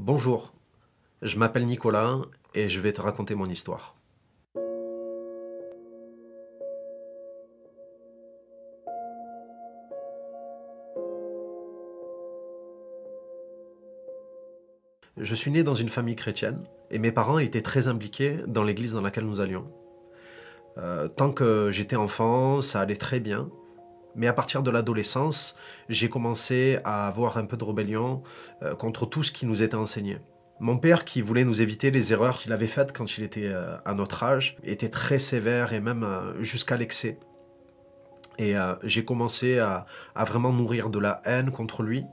Bonjour, je m'appelle Nicolas et je vais te raconter mon histoire. Je suis né dans une famille chrétienne et mes parents étaient très impliqués dans l'église dans laquelle nous allions. Tant que j'étais enfant, ça allait très bien, mais à partir de l'adolescence, j'ai commencé à avoir un peu de rébellion contre tout ce qui nous était enseigné. Mon père, qui voulait nous éviter les erreurs qu'il avait faites quand il était à notre âge, était très sévère et même jusqu'à l'excès. Et j'ai commencé à vraiment nourrir de la haine contre lui.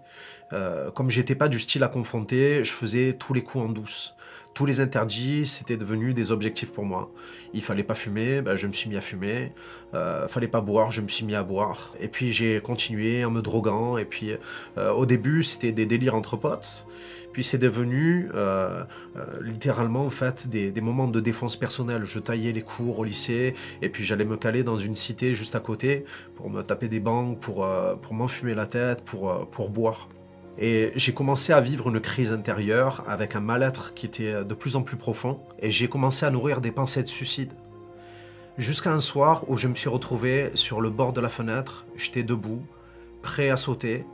Comme j'étais pas du style à confronter, je faisais tous les coups en douce. Tous les interdits, c'était devenu des objectifs pour moi. Il fallait pas fumer, ben, je me suis mis à fumer. Fallait pas boire, je me suis mis à boire. Et puis j'ai continué en me droguant. Et puis au début, c'était des délires entre potes. Puis c'est devenu littéralement en fait des moments de défense personnelle. Je taillais les cours au lycée et puis j'allais me caler dans une cité juste à côté pour me taper des bancs, pour m'enfumer la tête, pour boire. Et j'ai commencé à vivre une crise intérieure avec un mal-être qui était de plus en plus profond et j'ai commencé à nourrir des pensées de suicide. Jusqu'à un soir où je me suis retrouvé sur le bord de la fenêtre, j'étais debout, prêt à sauter.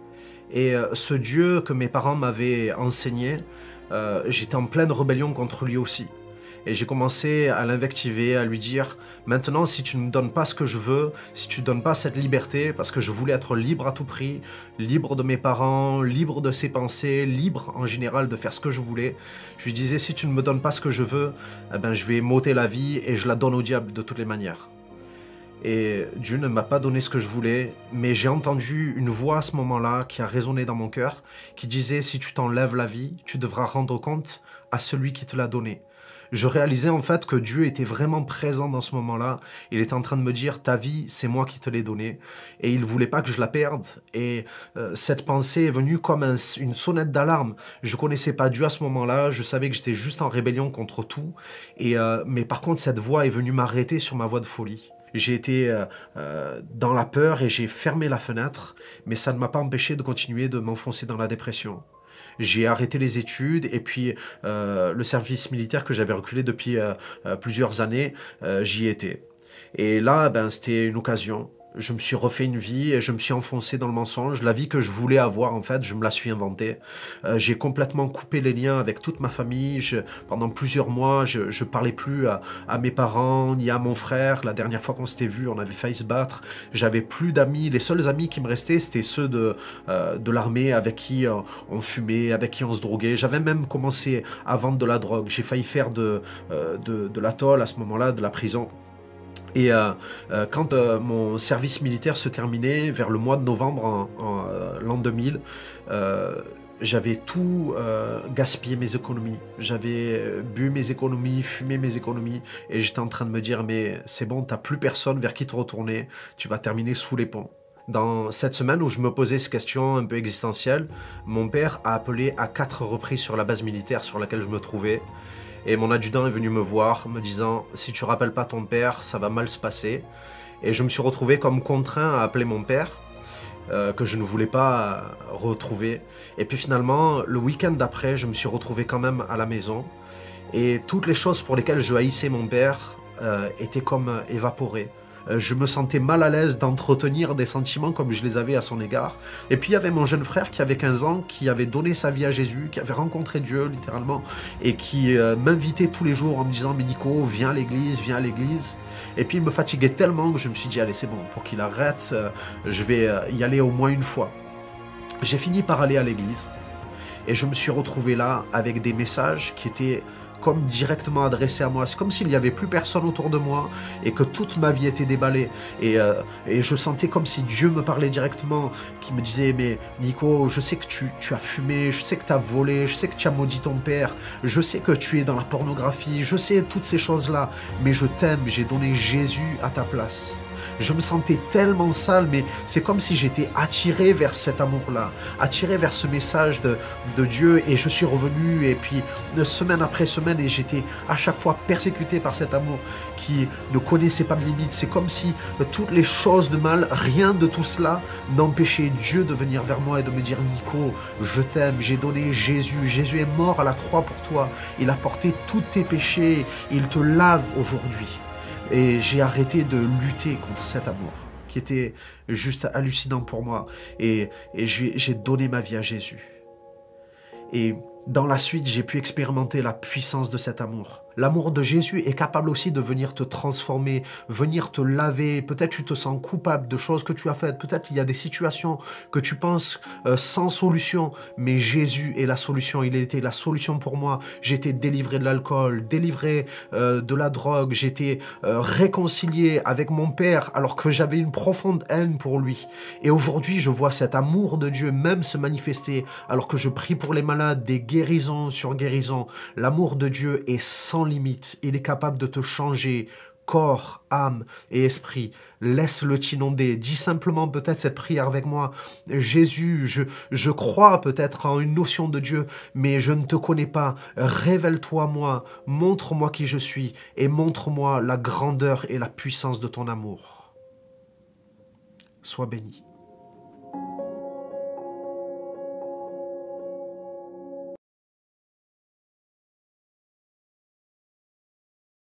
Et ce Dieu que mes parents m'avaient enseigné, j'étais en pleine rébellion contre lui aussi. Et j'ai commencé à l'invectiver, à lui dire « Maintenant, si tu ne me donnes pas ce que je veux, si tu ne donnes pas cette liberté, parce que je voulais être libre à tout prix, libre de mes parents, libre de ses pensées, libre en général de faire ce que je voulais, je lui disais « Si tu ne me donnes pas ce que je veux, eh ben, je vais m'ôter la vie et je la donne au diable de toutes les manières. » Et Dieu ne m'a pas donné ce que je voulais, mais j'ai entendu une voix à ce moment-là qui a résonné dans mon cœur, qui disait « Si tu t'enlèves la vie, tu devras rendre compte à celui qui te l'a donnée. » Je réalisais en fait que Dieu était vraiment présent dans ce moment-là. Il était en train de me dire « Ta vie, c'est moi qui te l'ai donnée. » Et il ne voulait pas que je la perde. Et cette pensée est venue comme une sonnette d'alarme. Je ne connaissais pas Dieu à ce moment-là. Je savais que j'étais juste en rébellion contre tout. Mais par contre, cette voix est venue m'arrêter sur ma voie de folie. J'ai été dans la peur et j'ai fermé la fenêtre, mais ça ne m'a pas empêché de continuer de m'enfoncer dans la dépression. J'ai arrêté les études et puis le service militaire que j'avais reculé depuis plusieurs années, j'y étais. Et là, ben, c'était une occasion. Je me suis refait une vie et je me suis enfoncé dans le mensonge. La vie que je voulais avoir, en fait, je me la suis inventée. J'ai complètement coupé les liens avec toute ma famille. Pendant plusieurs mois, je ne parlais plus à mes parents ni à mon frère. La dernière fois qu'on s'était vu, on avait failli se battre. J'avais plus d'amis. Les seuls amis qui me restaient, c'était ceux de l'armée avec qui on fumait, avec qui on se droguait. J'avais même commencé à vendre de la drogue. J'ai failli faire de la tôle à ce moment-là, de la prison. Et quand mon service militaire se terminait, vers le mois de novembre en l'an 2000, j'avais tout gaspillé mes économies. J'avais bu mes économies, fumé mes économies, et j'étais en train de me dire, mais c'est bon, t'as plus personne vers qui te retourner, tu vas terminer sous les ponts. Dans cette semaine où je me posais ces questions un peu existentielles, mon père a appelé à 4 reprises sur la base militaire sur laquelle je me trouvais. Et mon adjudant est venu me voir, me disant « Si tu rappelles pas ton père, ça va mal se passer. » Et je me suis retrouvé comme contraint à appeler mon père, que je ne voulais pas retrouver. Et puis finalement, le week-end d'après, je me suis retrouvé quand même à la maison. Et toutes les choses pour lesquelles je haïssais mon père étaient comme évaporées. Je me sentais mal à l'aise d'entretenir des sentiments comme je les avais à son égard. Et puis il y avait mon jeune frère qui avait 15 ans, qui avait donné sa vie à Jésus, qui avait rencontré Dieu littéralement, et qui m'invitait tous les jours en me disant « Mais Nico, viens à l'église, viens à l'église ». Et puis il me fatiguait tellement que je me suis dit « Allez, c'est bon, pour qu'il arrête, je vais y aller au moins une fois ». J'ai fini par aller à l'église, et je me suis retrouvé là avec des messages qui étaient comme directement adressé à moi. C'est comme s'il n'y avait plus personne autour de moi et que toute ma vie était déballée. Et je sentais comme si Dieu me parlait directement, qui me disait « Mais Nico, je sais que tu as fumé, je sais que tu as volé, je sais que tu as maudit ton père, je sais que tu es dans la pornographie, je sais toutes ces choses-là, mais je t'aime, j'ai donné Jésus à ta place. Je me sentais tellement sale, mais c'est comme si j'étais attiré vers cet amour-là, attiré vers ce message de Dieu, et je suis revenu, et puis semaine après semaine, et j'étais à chaque fois persécuté par cet amour qui ne connaissait pas de limite. C'est comme si toutes les choses de mal, rien de tout cela n'empêchait Dieu de venir vers moi et de me dire: Nico, je t'aime, j'ai donné Jésus, Jésus est mort à la croix pour toi, il a porté tous tes péchés, il te lave aujourd'hui. Et j'ai arrêté de lutter contre cet amour qui était juste hallucinant pour moi, et j'ai donné ma vie à Jésus. Et dans la suite, j'ai pu expérimenter la puissance de cet amour. L'amour de Jésus est capable aussi de venir te transformer, venir te laver. Peut-être tu te sens coupable de choses que tu as faites. Peut-être il y a des situations que tu penses sans solution. Mais Jésus est la solution. Il a été la solution pour moi. J'ai été délivré de l'alcool, délivré de la drogue. J'ai été réconcilié avec mon Père alors que j'avais une profonde haine pour lui. Et aujourd'hui, je vois cet amour de Dieu même se manifester alors que je prie pour les malades, des guérison sur guérison. L'amour de Dieu est sans limite. Il est capable de te changer corps, âme et esprit. Laisse-le t'inonder. Dis simplement peut-être cette prière avec moi. Jésus, je crois peut-être en une notion de Dieu, mais je ne te connais pas. Révèle-toi moi, montre-moi qui je suis et montre-moi la grandeur et la puissance de ton amour. Sois béni.